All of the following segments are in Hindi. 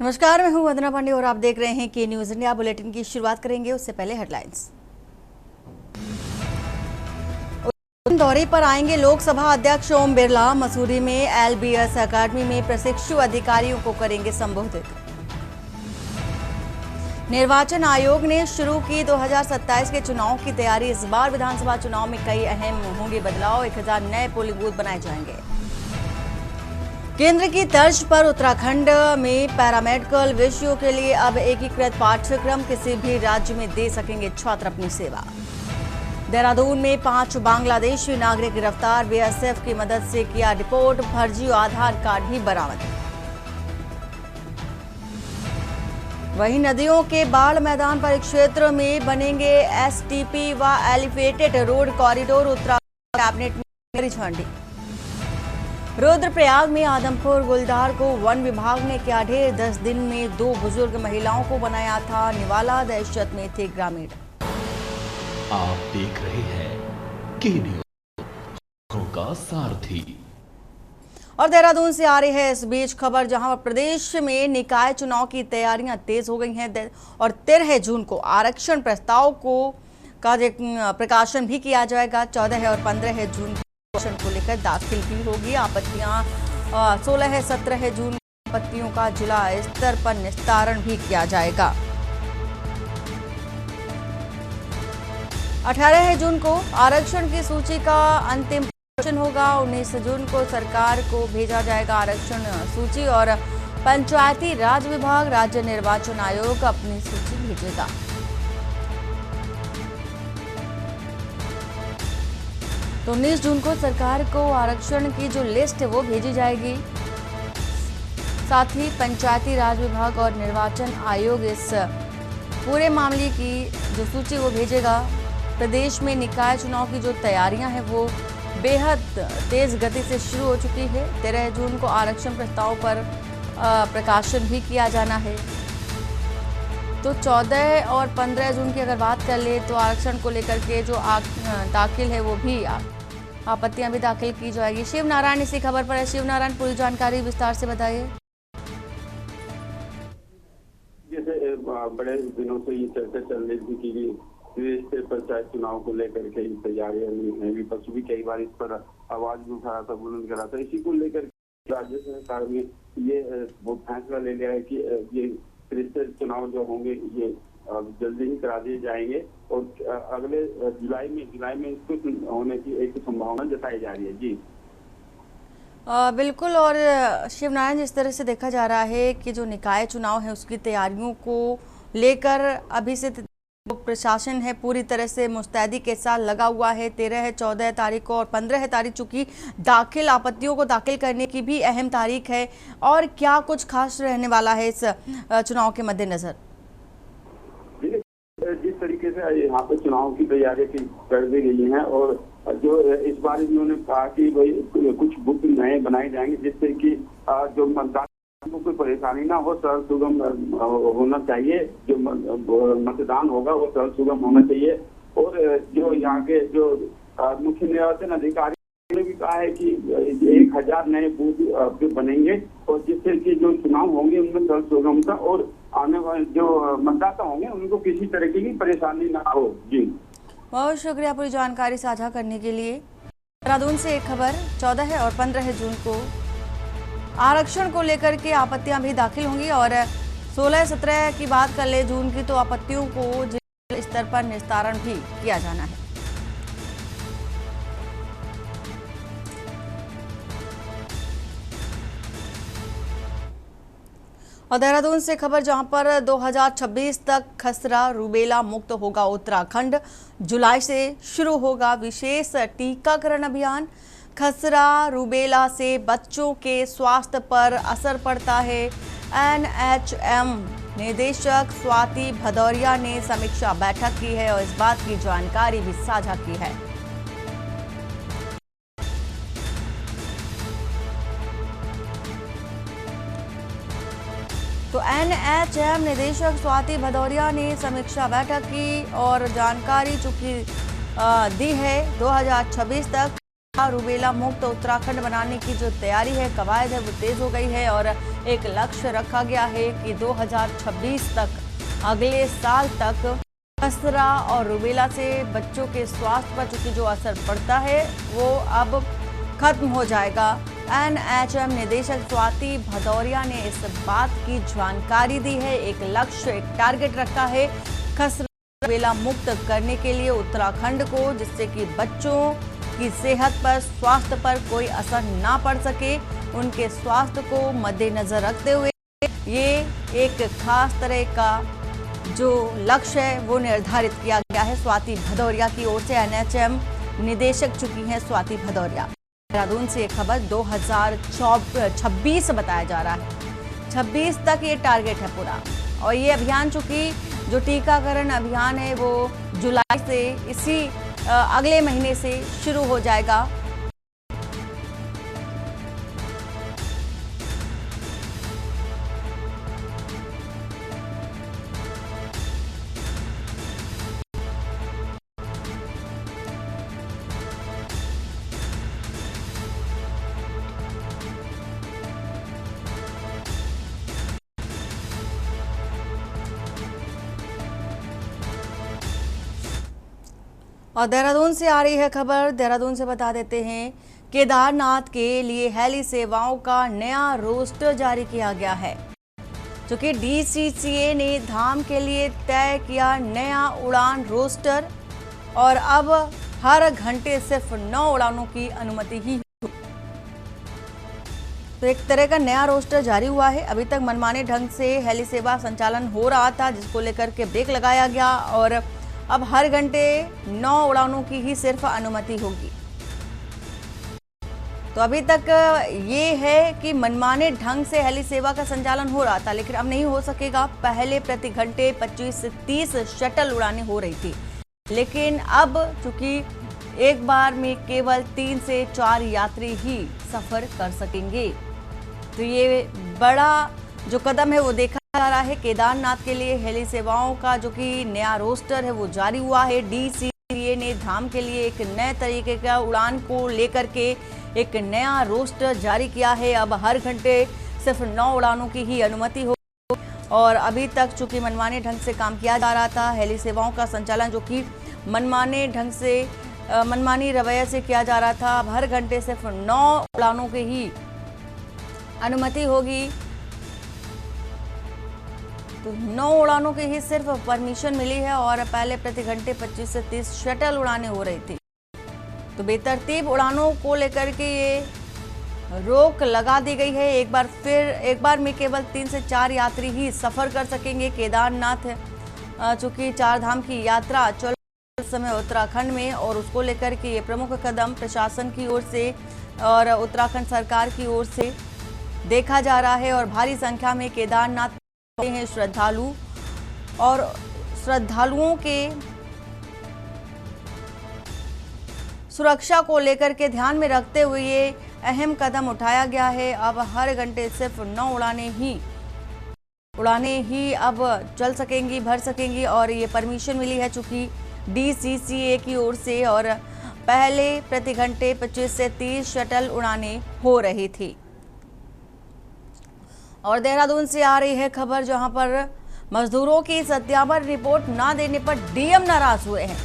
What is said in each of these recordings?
नमस्कार, मैं हूं वंदना पांडे और आप देख रहे हैं के न्यूज इंडिया। बुलेटिन की शुरुआत करेंगे, उससे पहले हेडलाइंस। दौरे पर आएंगे लोकसभा अध्यक्ष ओम बिरला। मसूरी में एलबीएस अकादमी में प्रशिक्षु अधिकारियों को करेंगे संबोधित। निर्वाचन आयोग ने शुरू की 2027 के चुनाव की तैयारी। इस बार विधानसभा चुनाव में कई अहम होंगे बदलाव। 1000 नए पोलिंग बूथ बनाए जाएंगे। केंद्र की तर्ज पर उत्तराखंड में पैरामेडिकल विषयों के लिए अब एकीकृत पाठ्यक्रम। किसी भी राज्य में दे सकेंगे छात्र अपनी सेवा। देहरादून में 5 बांग्लादेशी नागरिक गिरफ्तार। बीएसएफ की मदद से किया रिपोर्ट। फर्जी आधार कार्ड भी बरामद। वहीं नदियों के बाढ़ मैदान परिक्षेत्र में बनेंगे एसटीपी व elevated road corridor. Uttarakhand cabinet में हरी झंडी। रुद्रप्रयाग में आदमखोर गुलदार को वन विभाग ने किया ढेर। 10 दिन में 2 बुजुर्ग महिलाओं को बनाया था निवाला। दहशत में थे ग्रामीण। आप देख रहे हैं के न्यूज का सारथी। और देहरादून से आ रही है इस बीच खबर, जहां प्रदेश में निकाय चुनाव की तैयारियां तेज हो गई हैं और 13 जून को आरक्षण प्रस्ताव का प्रकाशन भी किया जाएगा। 14 और 15 जून को लेकर दाखिल भी होगी। आपत्तियां 16 है 17 जून आपत्तियों का जिला स्तर पर निस्तारण भी किया जाएगा। 18 जून को आरक्षण की सूची का अंतिम प्रकाशन होगा। 19 जून को सरकार को भेजा जाएगा आरक्षण सूची और पंचायती राज विभाग, राज्य निर्वाचन आयोग अपनी सूची भेजेगा। तो 19 जून को सरकार को आरक्षण की जो लिस्ट है वो भेजी जाएगी। साथ ही पंचायती राज विभाग और निर्वाचन आयोग इस पूरे मामले की जो सूची वो भेजेगा। प्रदेश में निकाय चुनाव की जो तैयारियां हैं वो बेहद तेज गति से शुरू हो चुकी है। 13 जून को आरक्षण प्रस्ताव पर प्रकाशन भी किया जाना है। तो 14 और 15 जून की अगर बात कर ले तो आरक्षण को लेकर के जो दाखिल है वो भी आपत्तियां भी दाखिल की जाएगी। शिव नारायण इसी खबर पर है। शिव नारायण, पूरी जानकारी विस्तार से बताइए। जैसे बड़े दिनों से ये चर्चा चल रही थी कि पंचायत चुनाव को लेकर के तैयारियां हैं। विपक्ष भी कई बार इस पर आवाज भी उठा रहा था, बुलंद करा था। इसी को लेकर राज्य सरकार ने ये वो फैसला ले लिया है कि ये त्रिस्तरीय चुनाव जो होंगे ये जल्दी ही करा दिए जाएंगे और अगले जुलाई में इसको होने की एक संभावना जताई जा रही है। जी बिल्कुल। और शिवनारायण, जिस तरह से देखा जा रहा है कि जो निकाय चुनाव है उसकी तैयारियों को लेकर अभी से प्रशासन है पूरी तरह से मुस्तैदी के साथ लगा हुआ है। 13 है, 14 तारीख को और 15 तारीख, चूंकि आपत्तियों को दाखिल करने की भी अहम तारीख है। और क्या कुछ खास रहने वाला है इस चुनाव के मद्देनजर? जिस तरीके से यहाँ पे चुनाव की तैयारी कर दी गई है और जो इस बार इन्होंने कहा कि भाई कुछ बुक नए बनाए जाएंगे जिससे कि जो मतदान को कोई परेशानी ना हो, सरल सुगम होना चाहिए। जो मतदान होगा वो सरल सुगम होना चाहिए। और जो यहाँ के जो मुख्य निर्वाचन अधिकारी ने भी कहा है कि 1000 नए बूथ बनेंगे और जिससे कि जो चुनाव होंगे उनमें सरल सुगमता और आने वाले जो मतदाता होंगे उनको किसी तरीके की परेशानी ना हो। जी बहुत शुक्रिया पूरी जानकारी साझा करने के लिए। देहरादून से एक खबर, 14 और 15 जून को आरक्षण को लेकर के आपत्तियां भी दाखिल होंगी और 16-17 की बात कर ले जून की तो आपत्तियों को जिला स्तर पर निस्तारण भी किया जाना है। और देहरादून से खबर, जहां पर 2026 तक खसरा रूबेला मुक्त होगा उत्तराखंड। जुलाई से शुरू होगा विशेष टीकाकरण अभियान। खसरा रूबेला से बच्चों के स्वास्थ्य पर असर पड़ता है। एनएचएम निदेशक स्वाति भदौरिया ने समीक्षा बैठक की है और इस बात की जानकारी भी साझा की है। तो एनएचएम निदेशक स्वाति भदौरिया ने समीक्षा बैठक की और जानकारी चूंकि दी है 2026 तक रूबेला मुक्त उत्तराखंड बनाने की जो तैयारी है, कवायद है, वो तेज हो गई है और एक लक्ष्य रखा गया है कि 2026 तक, अगले साल तक खसरा और रूबेला से बच्चों के स्वास्थ्य पर चूंकि जो असर पड़ता है वो अब खत्म हो जाएगा। एनएचएम निदेशक स्वाति भदौरिया ने इस बात की जानकारी दी है। एक लक्ष्य, एक टारगेट रखा है खसरा रूबेला मुक्त करने के लिए उत्तराखंड को, जिससे कि बच्चों की सेहत पर, स्वास्थ्य पर कोई असर ना पड़ सके। उनके स्वास्थ्य को मद्देनजर रखते हुए ये एक खास तरह का जो लक्ष्य है वो निर्धारित किया गया है स्वाति भदौरिया की ओर से। एनएचएम निदेशक चुकी हैं स्वाति भदौरिया। देहरादून से एक खबर 2026 बताया जा रहा है, 26 तक ये टारगेट है पूरा। और ये अभियान चूंकि जो टीकाकरण अभियान है वो जुलाई से, इसी अगले महीने से शुरू हो जाएगा। और देहरादून से आ रही है खबर, देहरादून से बता देते हैं, केदारनाथ के लिए हेली सेवाओं का नया रोस्टर जारी किया गया है। क्योंकि डीसीसीए ने धाम के लिए तय किया नया उड़ान रोस्टर और अब हर घंटे सिर्फ 9 उड़ानों की अनुमति ही। तो एक तरह का नया रोस्टर जारी हुआ है। अभी तक मनमाने ढंग से हेली सेवा संचालन हो रहा था, जिसको लेकर के ब्रेक लगाया गया और अब हर घंटे 9 उड़ानों की ही सिर्फ अनुमति होगी। तो अभी तक ये है कि मनमाने ढंग से हेली सेवा का संचालन हो रहा था, लेकिन अब नहीं हो सकेगा। पहले प्रति घंटे 25 से 30 शटल उड़ानें हो रही थी, लेकिन अब चूंकि एक बार में केवल 3 से 4 यात्री ही सफर कर सकेंगे। तो ये बड़ा जो कदम है वो देखा जा रहा है। केदारनाथ के लिए हेली सेवाओं का जो कि नया रोस्टर है वो जारी हुआ है। डीसीसीए ने धाम के लिए एक नए तरीके का उड़ान को लेकर के एक नया रोस्टर जारी किया है। अब हर घंटे सिर्फ 9 उड़ानों की ही अनुमति हो और अभी तक चूंकि मनमाने ढंग से काम किया जा रहा था, हेली सेवाओं का संचालन जो कि मनमाने ढंग से, मनमानी रवैया से किया जा रहा था, अब हर घंटे सिर्फ 9 उड़ानों की ही अनुमति होगी। तो 9 उड़ानों की ही सिर्फ परमिशन मिली है और पहले प्रति घंटे 25 से 30 शटल उड़ानें हो रही थी। तो बेतरतीब उड़ानों को लेकर के ये रोक लगा दी गई है। एक बार में केवल 3 से 4 यात्री ही सफर कर सकेंगे। केदारनाथ चूंकि 4 धाम की यात्रा चल इस समय उत्तराखंड में, और उसको लेकर के ये प्रमुख कदम प्रशासन की ओर से और उत्तराखंड सरकार की ओर से देखा जा रहा है। और भारी संख्या में केदारनाथ हैं श्रद्धालु और श्रद्धालुओं के सुरक्षा को लेकर के ध्यान में रखते हुए ये अहम कदम उठाया गया है। अब हर घंटे सिर्फ 9 उड़ानें ही अब चल सकेंगी, भर सकेंगी और ये परमिशन मिली है चूंकि डीसीसीए की ओर से। और पहले प्रति घंटे 25 से 30 शटल उड़ानें हो रही थी। और देहरादून से आ रही है खबर जहां पर मजदूरों की सत्यापन रिपोर्ट ना देने पर डीएम नाराज हुए हैं।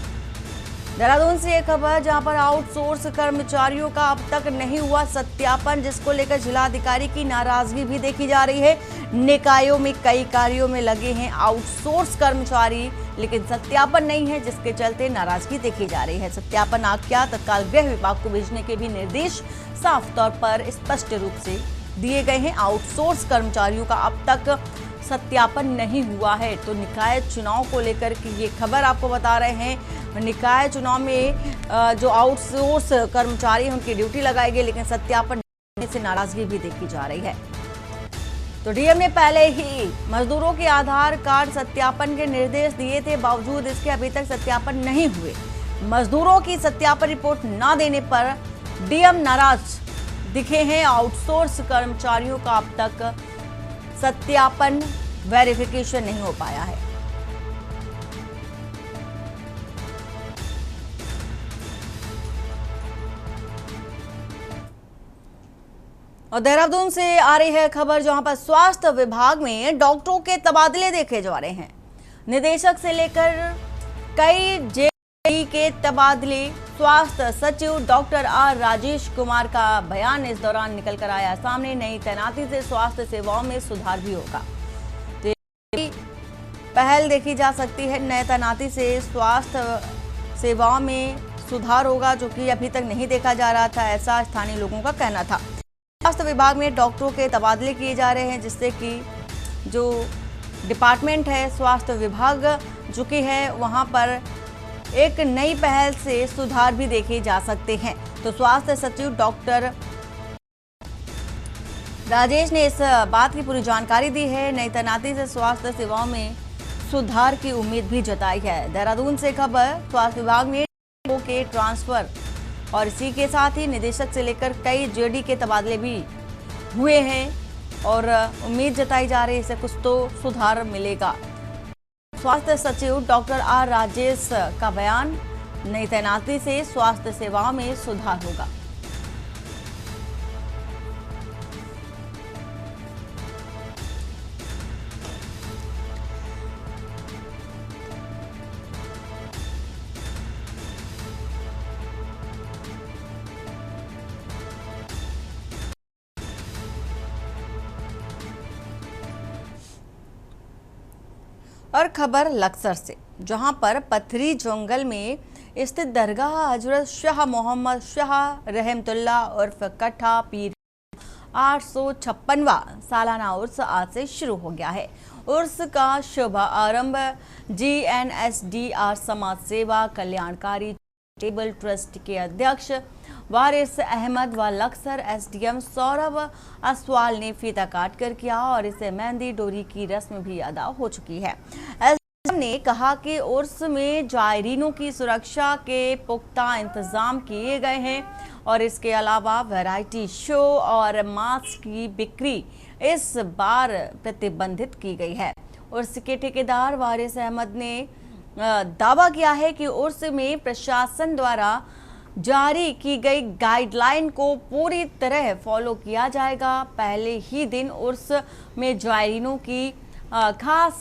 देहरादून से एक खबर जहां पर आउटसोर्स कर्मचारियों का अब तक नहीं हुआ सत्यापन, जिसको लेकर जिलाधिकारी की नाराजगी भी देखी जा रही है। निकायों में कई कार्यों में लगे हैं आउटसोर्स कर्मचारी, लेकिन सत्यापन नहीं है, जिसके चलते नाराजगी देखी जा रही है। सत्यापन आज्ञा तत्काल गृह विभाग को भेजने के भी निर्देश साफ तौर पर स्पष्ट रूप से दिए गए हैं। आउटसोर्स कर्मचारियों का अब तक सत्यापन नहीं हुआ है। तो निकाय चुनाव को लेकर के ये खबर आपको बता रहे हैं। निकाय चुनाव में जो आउटसोर्स कर्मचारी हैं उनकी ड्यूटी लगाई गई, लेकिन सत्यापन से नाराजगी भी देखी जा रही है। तो डीएम ने पहले ही मजदूरों के आधार कार्ड सत्यापन के निर्देश दिए थे, बावजूद इसके अभी तक सत्यापन नहीं हुए। मजदूरों की सत्यापन रिपोर्ट न देने पर डीएम नाराज दिखे हैं। आउटसोर्स कर्मचारियों का अब तक सत्यापन, वेरिफिकेशन नहीं हो पाया है। और देहरादून से आ रही है खबर, जहां पर स्वास्थ्य विभाग में डॉक्टरों के तबादले देखे जा रहे हैं। निदेशक से लेकर कई जेई के तबादले। स्वास्थ्य सचिव डॉक्टर आर राजेश कुमार का बयान इस दौरान निकल कर आया सामने। नई तैनाती से स्वास्थ्य सेवाओं में सुधार भी होगा, तो पहल देखी जा सकती है। नई तैनाती से स्वास्थ्य सेवाओं में सुधार होगा, जो कि अभी तक नहीं देखा जा रहा था, ऐसा स्थानीय लोगों का कहना था। स्वास्थ्य विभाग में डॉक्टरों के तबादले किए जा रहे हैं, जिससे कि जो डिपार्टमेंट है स्वास्थ्य विभाग जो कि है, वहां पर एक नई पहल से सुधार भी देखे जा सकते हैं। तो स्वास्थ्य सचिव डॉक्टर राजेश ने इस बात की पूरी जानकारी दी है। नई तैनाती से स्वास्थ्य सेवाओं में सुधार की उम्मीद भी जताई है। देहरादून से खबर, स्वास्थ्य विभाग में के ट्रांसफर और इसी के साथ ही निदेशक से लेकर कई जेडी के तबादले भी हुए हैं और उम्मीद जताई जा रही है इससे कुछ तो सुधार मिलेगा। स्वास्थ्य सचिव डॉक्टर आर राजेश का बयान, नई तैनाती से स्वास्थ्य सेवाओं में सुधार होगा। और खबर लक्सर से, जहां पर पथरी जंगल में स्थित दरगाह हजरत शाह मोहम्मद शाह रहमतुल्लाह उर्फ कट्ठा पीर 856वां सालाना उर्स आज से शुरू हो गया है। उर्स का शुभ आरंभ GNSDR समाज सेवा कल्याणकारी टेबल ट्रस्ट के अध्यक्ष वारिस अहमद व लक्सर SDM सौरभ असवाल ने फीता काट कर किया और इसे मेहंदी डोरी की रस्म भी अदा हो चुकी है। SDM ने कहा कि उर्स में जायरीनों की सुरक्षा के पुख्ता इंतजाम किए गए हैं और इसके अलावा वैरायटी शो और मांस की बिक्री इस बार प्रतिबंधित की गई है। उर्स के ठेकेदार वारिस अहमद ने दावा किया है कि उर्स में प्रशासन द्वारा जारी की गई गाइडलाइन को पूरी तरह फॉलो किया जाएगा। पहले ही दिन उर्स में जायरीनों की खास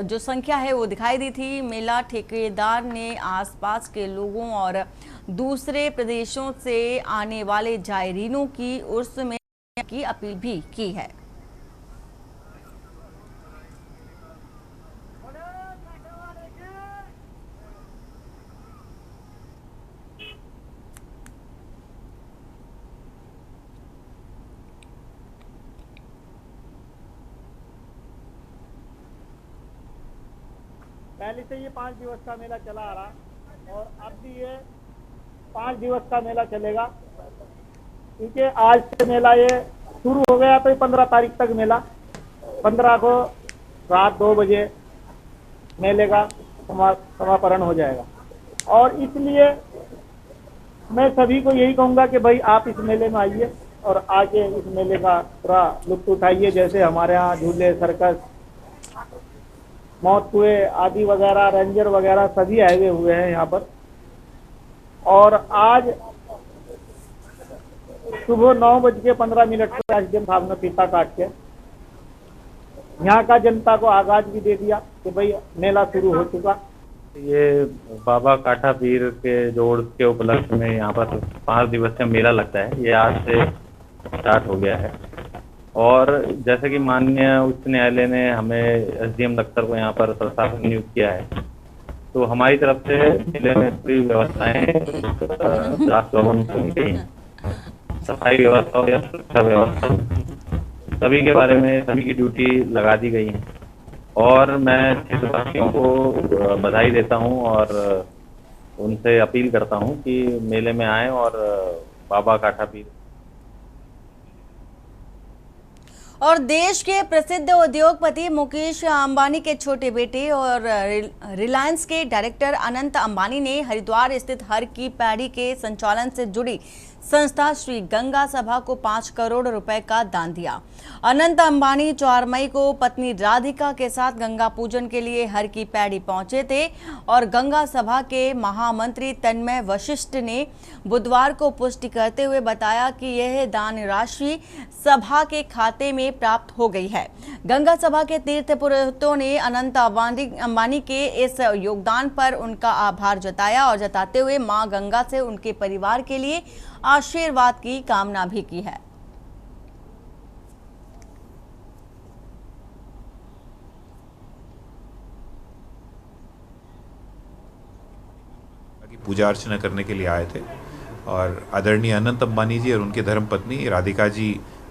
जो संख्या है वो दिखाई दी थी। मेला ठेकेदार ने आसपास के लोगों और दूसरे प्रदेशों से आने वाले जायरीनों की उर्स में की अपील भी की है। पहले से ये 5 दिवस का मेला चला आ रहा और अब भी ये 5 दिवस का मेला चलेगा, क्योंकि आज से मेला ये शुरू हो गया तो 15 तारीख तक मेला, 15 को रात 2 बजे मेले का समापन हो जाएगा। और इसलिए मैं सभी को यही कहूँगा कि भाई आप इस मेले में आइए और आके इस मेले का पूरा लुत्फ उठाइए। जैसे हमारे यहाँ झूले, सर्कस, मौत कुएं आदि वगैरह, रेंजर वगैरह सभी आए हुए हैं यहाँ पर। और आज सुबह 9:15 पर SDM साहब ने फीता काट के यहाँ का जनता को आगाज भी दे दिया कि भाई मेला शुरू हो चुका। ये बाबा काठा पीर के जोड़ के उपलक्ष्य में यहाँ पर 5 दिवसीय मेला लगता है। ये आज से स्टार्ट हो गया है और जैसे कि माननीय उच्च न्यायालय ने हमें SDM लक्सर को यहाँ पर प्रशासक नियुक्त किया है, तो हमारी तरफ से मेले में पूरी व्यवस्थाएं राष्ट्र भवन को दी गई हैं। सफाई व्यवस्था या सुरक्षा व्यवस्था सभी के बारे में सभी की ड्यूटी लगा दी गई है और मैं क्षेत्रवासियों को बधाई देता हूँ और उनसे अपील करता हूँ कि मेले में आएँ और बाबा काठा पीर। और देश के प्रसिद्ध उद्योगपति मुकेश अंबानी के छोटे बेटे और रिलायंस के डायरेक्टर अनंत अंबानी ने हरिद्वार स्थित हर की पैड़ी के संचालन से जुड़ी संस्था श्री गंगा सभा को 5 करोड़ रुपए का दान दिया। अनंत अंबानी 4 मई को पत्नी राधिका के साथ गंगा पूजन के लिए हर की पैड़ी पहुंचे थे और गंगा सभा के महामंत्री तन्मय वशिष्ठ ने बुधवार को पुष्टि करते हुए बताया कि यह दान राशि सभा के खाते में प्राप्त हो गई है। गंगा सभा के तीर्थ पुरोहितों ने अनंत अंबानी के इस योगदान पर उनका आभार जताया और जताते हुए मां गंगा से उनके परिवार के लिए आशीर्वाद की कामना भी की है। पूजा अर्चना करने के लिए आए थे और आदरणीय अनंत अंबानी जी और उनके धर्मपत्नी राधिका जी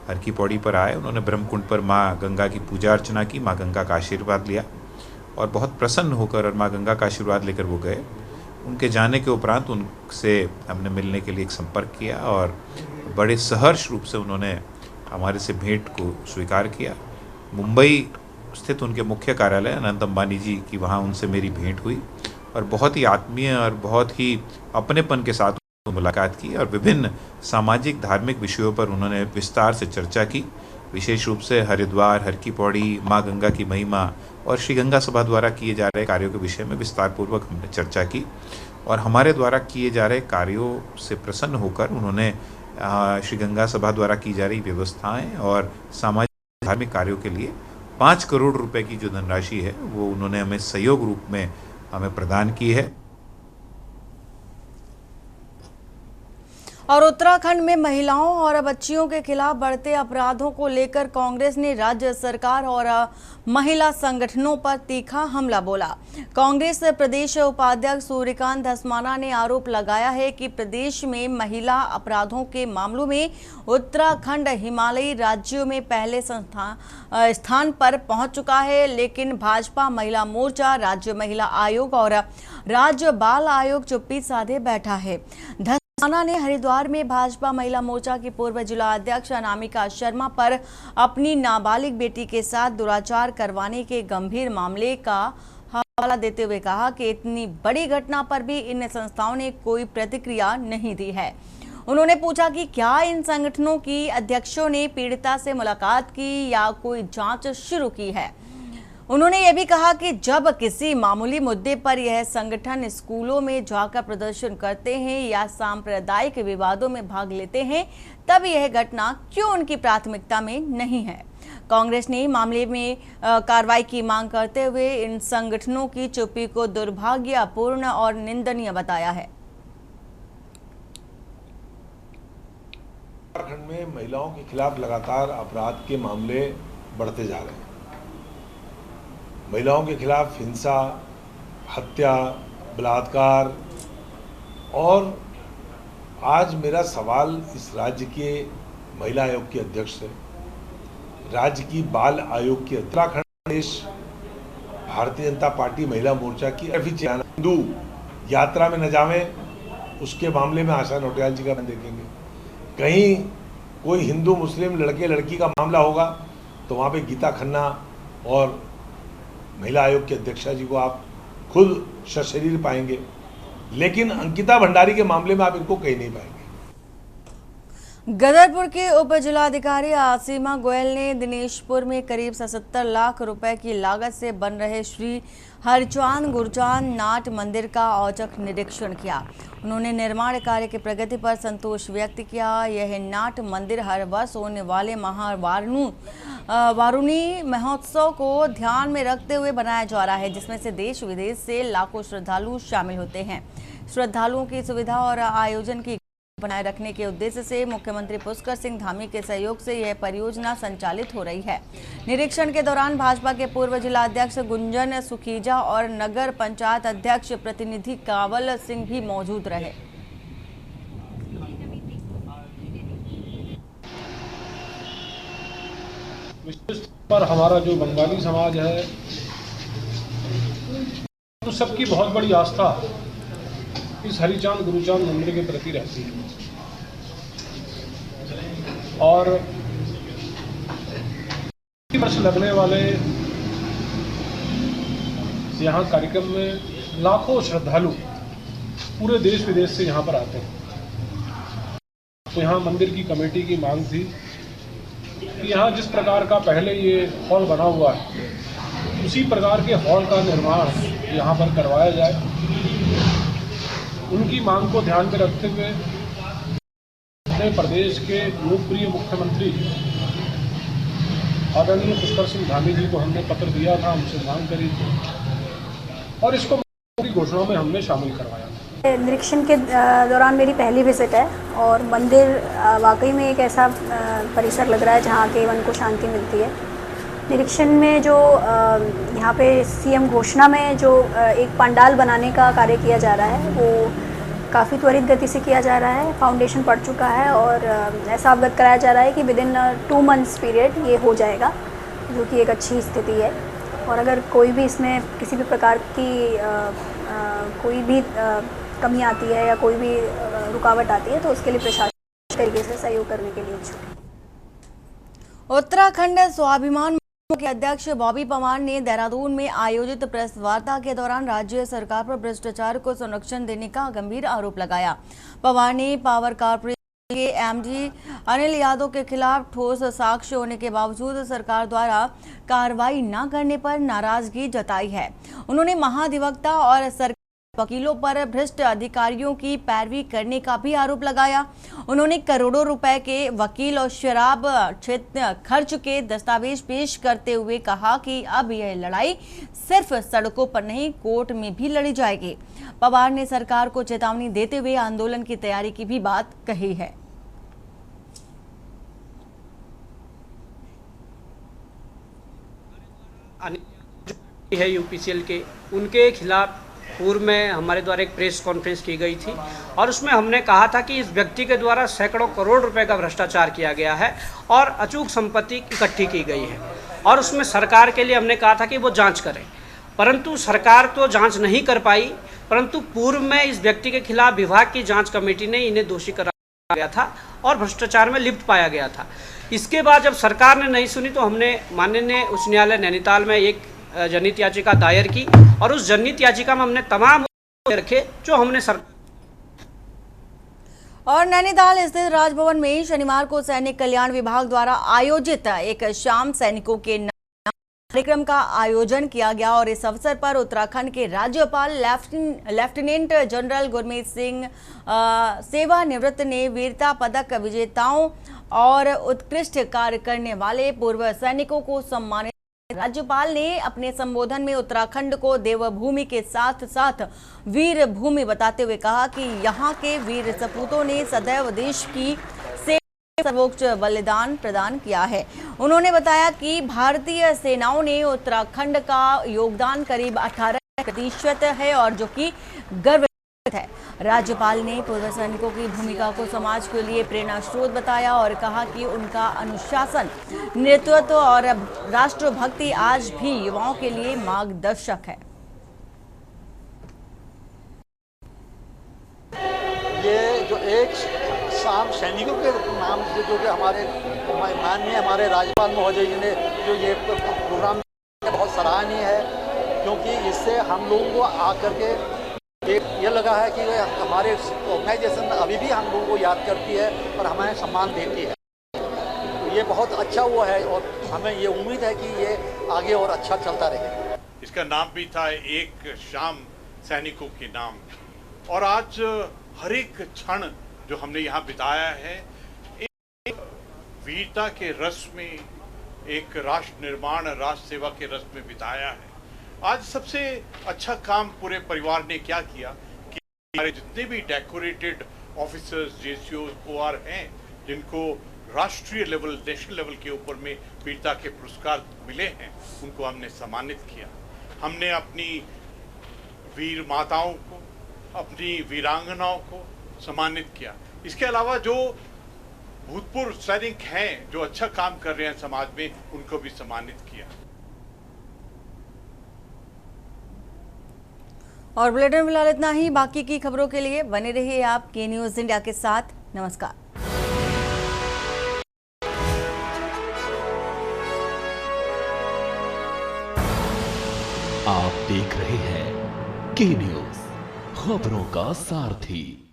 हर की पौड़ी पर आए। उन्होंने ब्रह्मकुंड पर माँ गंगा की पूजा अर्चना की, माँ गंगा का आशीर्वाद लिया और बहुत प्रसन्न होकर और माँ गंगा का आशीर्वाद लेकर वो गए। उनके जाने के उपरांत उनसे हमने मिलने के लिए एक संपर्क किया और बड़े सहर्ष रूप से उन्होंने हमारे से भेंट को स्वीकार किया। मुंबई स्थित उनके मुख्य कार्यालय अनंत अंबानी जी की वहाँ उनसे मेरी भेंट हुई और बहुत ही आत्मीय और बहुत ही अपनेपन के साथ मुलाकात की और विभिन्न सामाजिक धार्मिक विषयों पर उन्होंने विस्तार से चर्चा की। विशेष रूप से हरिद्वार, हर की पौड़ी, माँ गंगा की महिमा और श्री गंगा सभा द्वारा किए जा रहे कार्यों के विषय में विस्तार पूर्वक हमने चर्चा की और हमारे द्वारा किए जा रहे कार्यों से प्रसन्न होकर उन्होंने श्री गंगा सभा द्वारा की जा रही व्यवस्थाएं और सामाजिक धार्मिक कार्यों के लिए 5 करोड़ रुपए की जो धनराशि है वो उन्होंने हमें सहयोग रूप में हमें प्रदान की है। और उत्तराखंड में महिलाओं और बच्चियों के खिलाफ बढ़ते अपराधों को लेकर कांग्रेस ने राज्य सरकार और महिला संगठनों पर तीखा हमला बोला। कांग्रेस प्रदेश उपाध्यक्ष सूर्यकांत धस्माना ने आरोप लगाया है कि प्रदेश में महिला अपराधों के मामलों में उत्तराखंड हिमालयी राज्यों में पहले स्थान पर पहुंच चुका है, लेकिन भाजपा महिला मोर्चा, राज्य महिला आयोग और राज्य बाल आयोग चुप्पी साधे बैठा है। धस्माना ने हरिद्वार में भाजपा महिला मोर्चा की पूर्व जिला अध्यक्ष अनामिका शर्मा पर अपनी नाबालिग बेटी के साथ दुराचार करवाने के गंभीर मामले का हवाला देते हुए कहा कि इतनी बड़ी घटना पर भी इन संस्थाओं ने कोई प्रतिक्रिया नहीं दी है। उन्होंने पूछा कि क्या इन संगठनों की अध्यक्षों ने पीड़िता से मुलाकात की या कोई जांच शुरू की है। उन्होंने ये भी कहा कि जब किसी मामूली मुद्दे पर यह संगठन स्कूलों में जाकर प्रदर्शन करते हैं या सांप्रदायिक विवादों में भाग लेते हैं, तब यह घटना क्यों उनकी प्राथमिकता में नहीं है। कांग्रेस ने मामले में कार्रवाई की मांग करते हुए इन संगठनों की चुप्पी को दुर्भाग्यपूर्ण और निंदनीय बताया है। उत्तराखंड में महिलाओं के खिलाफ लगातार अपराध के मामले बढ़ते जा रहे हैं। महिलाओं के खिलाफ हिंसा, हत्या, बलात्कार और आज मेरा सवाल इस राज्य के महिला आयोग के अध्यक्ष से, राज्य की बाल आयोग की उत्तराखंड प्रदेश भारतीय जनता पार्टी महिला मोर्चा की हिंदू यात्रा में न जावे उसके मामले में आशा नोटियाल जी का देखेंगे। कहीं कोई हिंदू मुस्लिम लड़के लड़की का मामला होगा तो वहाँ पे गीता खन्ना और महिला आयोग के अध्यक्षा जी को आप खुद सशरीर पाएंगे, लेकिन अंकिता भंडारी के मामले में आप इनको कहीं नहीं पाएंगे। गदरपुर के उप जिलाधिकारी आसिमा गोयल ने दिनेशपुर में करीब 77 लाख रुपए की लागत से बन रहे श्री हरचांद गुरचांद नाट मंदिर का औचक निरीक्षण किया। उन्होंने निर्माण कार्य की प्रगति पर संतोष व्यक्त किया। यह नाट मंदिर हर वर्ष होने वाले वारुणी महोत्सव को ध्यान में रखते हुए बनाया जा रहा है, जिसमें से देश विदेश से लाखों श्रद्धालु शामिल होते हैं। श्रद्धालुओं की सुविधा और आयोजन की बनाए रखने के उद्देश्य से मुख्यमंत्री पुष्कर सिंह धामी के सहयोग से यह परियोजना संचालित हो रही है। निरीक्षण के दौरान भाजपा के पूर्व जिला अध्यक्ष गुंजन सुखीजा और नगर पंचायत अध्यक्ष प्रतिनिधि कावल सिंह भी मौजूद रहे। विशेष पर हमारा जो बंगाली समाज है तो सबकी बहुत बड़ी आस्था इस हरिचांद गुरुचांद मंदिर के प्रति रहती है और वर्ष लगने वाले यहाँ कार्यक्रम में लाखों श्रद्धालु पूरे देश विदेश से यहाँ पर आते हैं। तो यहाँ मंदिर की कमेटी की मांग थी कि यहाँ जिस प्रकार का पहले ये हॉल बना हुआ है उसी प्रकार के हॉल का निर्माण यहाँ पर करवाया जाए। उनकी मांग को ध्यान में रखते हुए अपने प्रदेश के लोकप्रिय मुख्यमंत्री आदरणीय पुष्कर सिंह धामी जी को हमने पत्र दिया था, उनसे मांग करी थी और इसको पूरी घोषणाओं में हमने शामिल करवाया। निरीक्षण के दौरान मेरी पहली विजिट है और मंदिर वाकई में एक ऐसा परिसर लग रहा है जहाँ के मन को शांति मिलती है। निरीक्षण में जो यहाँ पे सीएम घोषणा में जो एक पंडाल बनाने का कार्य किया जा रहा है वो काफ़ी त्वरित गति से किया जा रहा है। फाउंडेशन पड़ चुका है और ऐसा अवगत कराया जा रहा है कि विदिन 2 months पीरियड ये हो जाएगा, जो कि एक अच्छी स्थिति है। और अगर कोई भी इसमें किसी भी प्रकार की कोई भी कमी आती है या कोई भी रुकावट आती है तो उसके लिए प्रशासन तरीके से सहयोग करने के लिए इच्छुक। उत्तराखंड स्वाभिमान के अध्यक्ष बॉबी पवार ने देहरादून में आयोजित प्रेस वार्ता के दौरान राज्य सरकार पर भ्रष्टाचार को संरक्षण देने का गंभीर आरोप लगाया। पवार ने पावर कॉर्पोरेशन के एमडी अनिल यादव के खिलाफ ठोस साक्ष्य होने के बावजूद सरकार द्वारा कार्रवाई न करने पर नाराजगी जताई है। उन्होंने महाधिवक्ता और सरकार वकीलों पर भ्रष्ट अधिकारियों की पैरवी करने का भी आरोप लगाया। उन्होंने करोड़ों रुपए के वकील और शराब क्षेत्र खर्च के दस्तावेज पेश करते हुए कहा कि अब यह लड़ाई सिर्फ सड़कों पर नहीं कोर्ट में भी लड़ी जाएगी। पवार ने सरकार को चेतावनी देते हुए आंदोलन की तैयारी की भी बात कही है। है यूपीसीएल के, उनके खिलाफ पूर्व में हमारे द्वारा एक प्रेस कॉन्फ्रेंस की गई थी और उसमें हमने कहा था कि इस व्यक्ति के द्वारा सैकड़ों करोड़ रुपए का भ्रष्टाचार किया गया है और अचूक संपत्ति इकट्ठी की गई है और उसमें सरकार के लिए हमने कहा था कि वो जांच करें, परंतु सरकार तो जांच नहीं कर पाई। परंतु पूर्व में इस व्यक्ति के खिलाफ विभाग की जाँच कमेटी ने इन्हें दोषी करार गया था और भ्रष्टाचार में लिप्त पाया गया था। इसके बाद जब सरकार ने नहीं सुनी तो हमने माननीय उच्च न्यायालय नैनीताल में एक जनहित याचिका दायर की और उस जनहित याचिका में हमने तमाम रखे जो हमने और नैनीताल स्थित राजभवन में शनिवार को सैनिक कल्याण विभाग द्वारा आयोजित एक शाम सैनिकों के कार्यक्रम का आयोजन किया गया और इस अवसर पर उत्तराखंड के राज्यपाल लेफ्टिनेंट जनरल गुरमीत सिंह सेवानिवृत्त ने वीरता पदक विजेताओं और उत्कृष्ट कार्य करने वाले पूर्व सैनिकों को सम्मानित। राज्यपाल ने अपने संबोधन में उत्तराखंड को देवभूमि के साथ साथ वीर भूमि बताते हुए कहा कि यहाँ के वीर सपूतों ने सदैव देश की सर्वोच्च बलिदान प्रदान किया है। उन्होंने बताया कि भारतीय सेनाओं ने उत्तराखंड का योगदान करीब 18% है और जो कि गर्व है। राज्यपाल ने पूर्व सैनिकों की भूमिका को समाज के लिए प्रेरणा स्रोत बताया और कहा कि उनका अनुशासन, नेतृत्व और राष्ट्रभक्ति आज भी युवाओं के लिए मार्गदर्शक है। ये जो एक शाम सैनिकों के नाम से जो कि हमारे माननीय हमारे राज्यपाल महोदय जी ने जो ये प्रोग्राम बहुत सराहनीय है, क्योंकि इससे हम लोगों को आकर के ये लगा है कि हमारे ऑर्गेनाइजेशन अभी भी हम लोगों को याद करती है और हमें सम्मान देती है। तो ये बहुत अच्छा हुआ है और हमें ये उम्मीद है कि ये आगे और अच्छा चलता रहे। इसका नाम भी था एक शाम सैनिकों के नाम, और आज हर एक क्षण जो हमने यहाँ बिताया है एक वीरता के रस में, एक राष्ट्र निर्माण, राष्ट्र सेवा के रस में बिताया है। आज सबसे अच्छा काम पूरे परिवार ने क्या किया कि हमारे जितने भी डेकोरेटेड ऑफिसर्स, जेसीओ, ओआर हैं, जिनको राष्ट्रीय लेवल, नेशनल लेवल के ऊपर में वीरता के पुरस्कार मिले हैं, उनको हमने सम्मानित किया। हमने अपनी वीर माताओं को, अपनी वीरांगनाओं को सम्मानित किया। इसके अलावा जो भूतपूर्व सैनिक हैं जो अच्छा काम कर रहे हैं समाज में, उनको भी सम्मानित किया। और बुलेटिन फिलहाल इतना ही। बाकी की खबरों के लिए बने रहिए आप के न्यूज इंडिया के साथ। नमस्कार। आप देख रहे हैं के न्यूज, खबरों का सारथी।